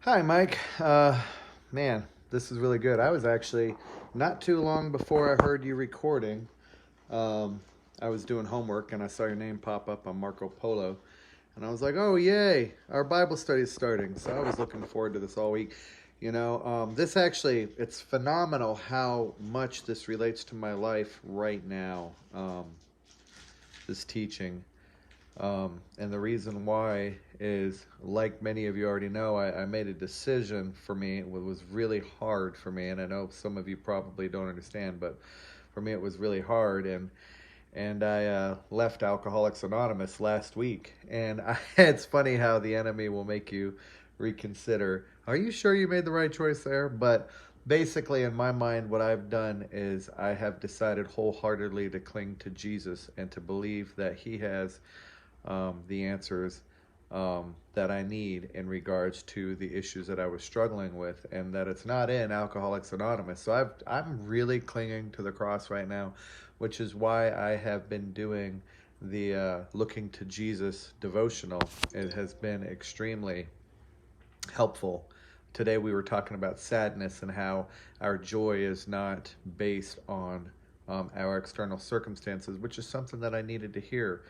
Hi, Mike. Man, this is really good. I was actually not too long before I heard you recording. Um, I was doing homework and I saw your name pop up on Marco Polo. And I was like, oh, yay, our Bible study is starting. So I was looking forward to this all week. This actually, it's phenomenal how much this relates to my life right now, this teaching. And the reason why is, like many of you already know, I made a decision for me. It was really hard for me, and I know some of you probably don't understand, but for me it was really hard. And I left Alcoholics Anonymous last week, and it's funny how the enemy will make you reconsider. Are you sure you made the right choice there? But basically, in my mind, what I've done is I have decided wholeheartedly to cling to Jesus and to believe that He has the answers that I need in regards to the issues that I was struggling with, and that it's not in Alcoholics Anonymous. So I'm really clinging to the cross right now, which is why I have been doing the Looking to Jesus devotional. It has been extremely helpful. Today we were talking about sadness and how our joy is not based on our external circumstances, which is something that I needed to hear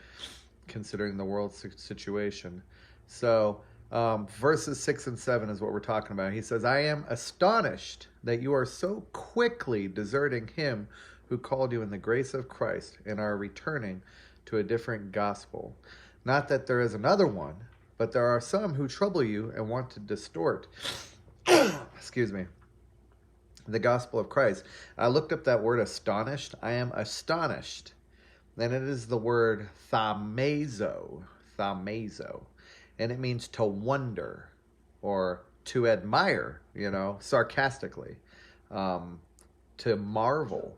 considering the world situation. So, verses 6 and 7 is what we're talking about. He says, I am astonished that you are so quickly deserting him who called you in the grace of Christ and are returning to a different gospel. Not that there is another one, but there are some who trouble you and want to distort, excuse me, the gospel of Christ. I looked up that word astonished. I am astonished. And it is the word thaumazo, and it means to wonder or to admire, sarcastically, to marvel,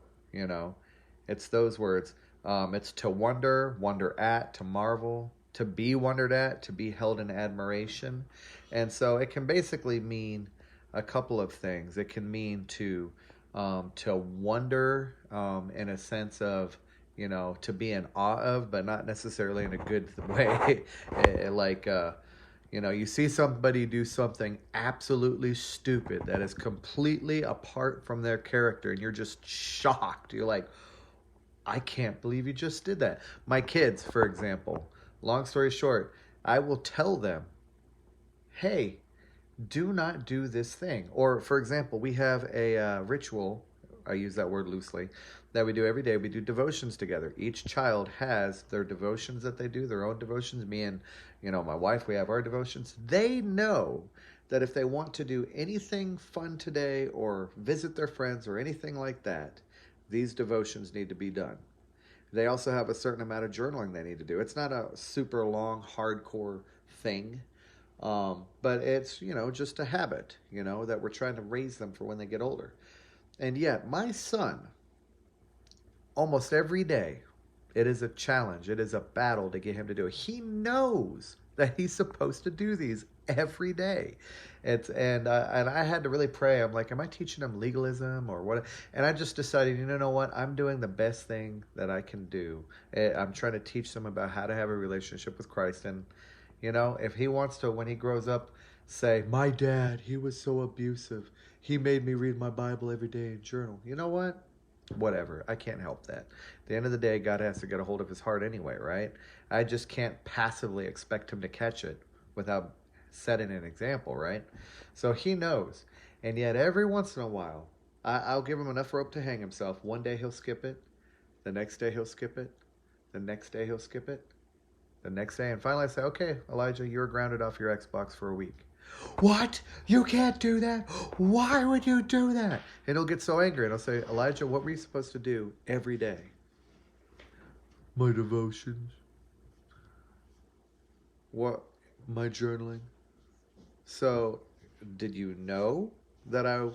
it's those words. It's to wonder at, to marvel, to be wondered at, to be held in admiration. And so it can basically mean a couple of things. It can mean to wonder in a sense of, to be in awe of, but not necessarily in a good way. You see somebody do something absolutely stupid that is completely apart from their character, and you're just shocked. You're like, I can't believe you just did that. My kids, for example, long story short, I will tell them, hey, do not do this thing. Or, for example, we have a ritual, I use that word loosely, that we do every day. We do devotions together. Each child has their devotions that they do, their own devotions. Me and, my wife, we have our devotions. They know that if they want to do anything fun today or visit their friends or anything like that, these devotions need to be done. They also have a certain amount of journaling they need to do. It's not a super long, hardcore thing. But it's, just a habit, that we're trying to raise them for when they get older. And yet, my son, almost every day, it is a challenge. It is a battle to get him to do it. He knows that he's supposed to do these every day. And I had to really pray. I'm like, am I teaching him legalism or what? And I just decided, what? I'm doing the best thing that I can do. I'm trying to teach them about how to have a relationship with Christ. And if he wants to, when he grows up, say, my dad, he was so abusive. He made me read my Bible every day and journal. You know what? Whatever. I can't help that. At the end of the day, God has to get a hold of his heart anyway, right? I just can't passively expect him to catch it without setting an example, right? So he knows. And yet every once in a while, I'll give him enough rope to hang himself. One day he'll skip it. The next day he'll skip it. The next day he'll skip it. The next day, and finally I say, okay, Elijah, you're grounded off your Xbox for a week. What? You can't do that? Why would you do that? And he'll get so angry, and I'll say, Elijah, what were you supposed to do every day? My devotions. What? My journaling. So, did you know that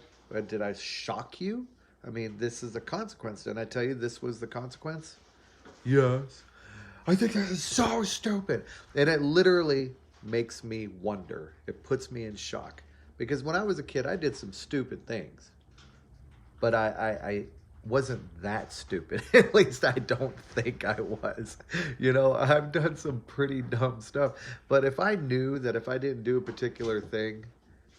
did I shock you? I mean, this is the consequence. Didn't I tell you this was the consequence? Yes. I think that is so stupid. And it literally makes me wonder. It puts me in shock. Because when I was a kid, I did some stupid things. But I wasn't that stupid. At least I don't think I was. I've done some pretty dumb stuff. But if I knew that if I didn't do a particular thing,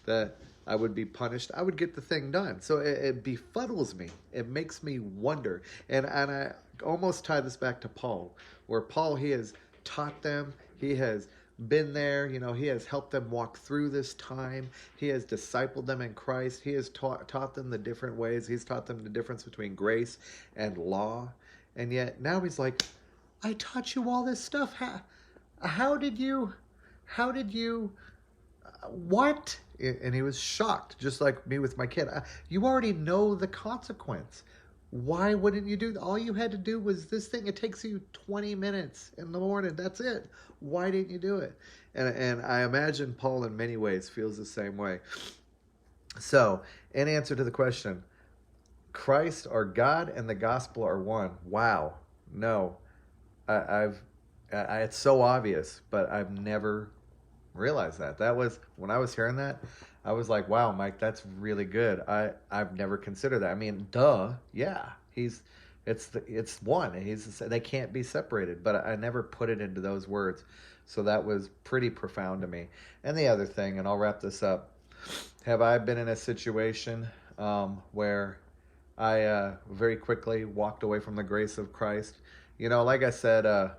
that I would be punished, I would get the thing done. So it befuddles me. It makes me wonder. And I almost tie this back to Paul, where Paul, he has taught them, he has been there, he has helped them walk through this time. He has discipled them in Christ. He has taught them the different ways. He's taught them the difference between grace and law. And yet now he's like, I taught you all this stuff. How did you, what? And he was shocked, just like me with my kid. You already know the consequence. Why wouldn't you do that? All you had to do was this thing. It takes you 20 minutes in the morning. That's it. Why didn't you do it? And I imagine Paul in many ways feels the same way. So, in answer to the question, Christ or God and the gospel are one. Wow. No. It's so obvious, but I've never realized that. That was, when I was hearing that, I was like, wow, Mike, that's really good. I've never considered that. I mean, duh, yeah. It's one. They can't be separated, but I never put it into those words. So that was pretty profound to me. And the other thing, and I'll wrap this up, have I been in a situation where I very quickly walked away from the grace of Christ? Like I said,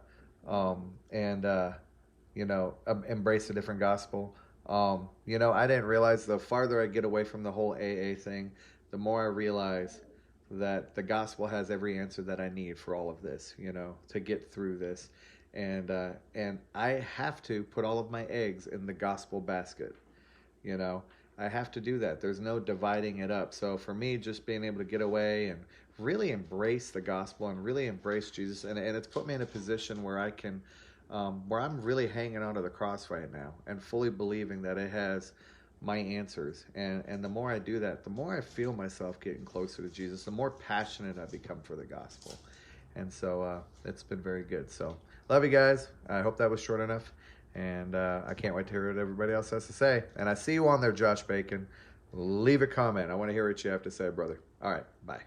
embrace a different gospel. I didn't realize the farther I get away from the whole AA thing, the more I realize that the gospel has every answer that I need for all of this, to get through this. And I have to put all of my eggs in the gospel basket. I have to do that. There's no dividing it up. So for me, just being able to get away and really embrace the gospel and really embrace Jesus, and it's put me in a position where I can, where I'm really hanging onto the cross right now and fully believing that it has my answers. And the more I do that, the more I feel myself getting closer to Jesus, the more passionate I become for the gospel. And so it's been very good. So love you guys. I hope that was short enough. And I can't wait to hear what everybody else has to say. And I see you on there, Josh Bacon. Leave a comment. I want to hear what you have to say, brother. All right. Bye.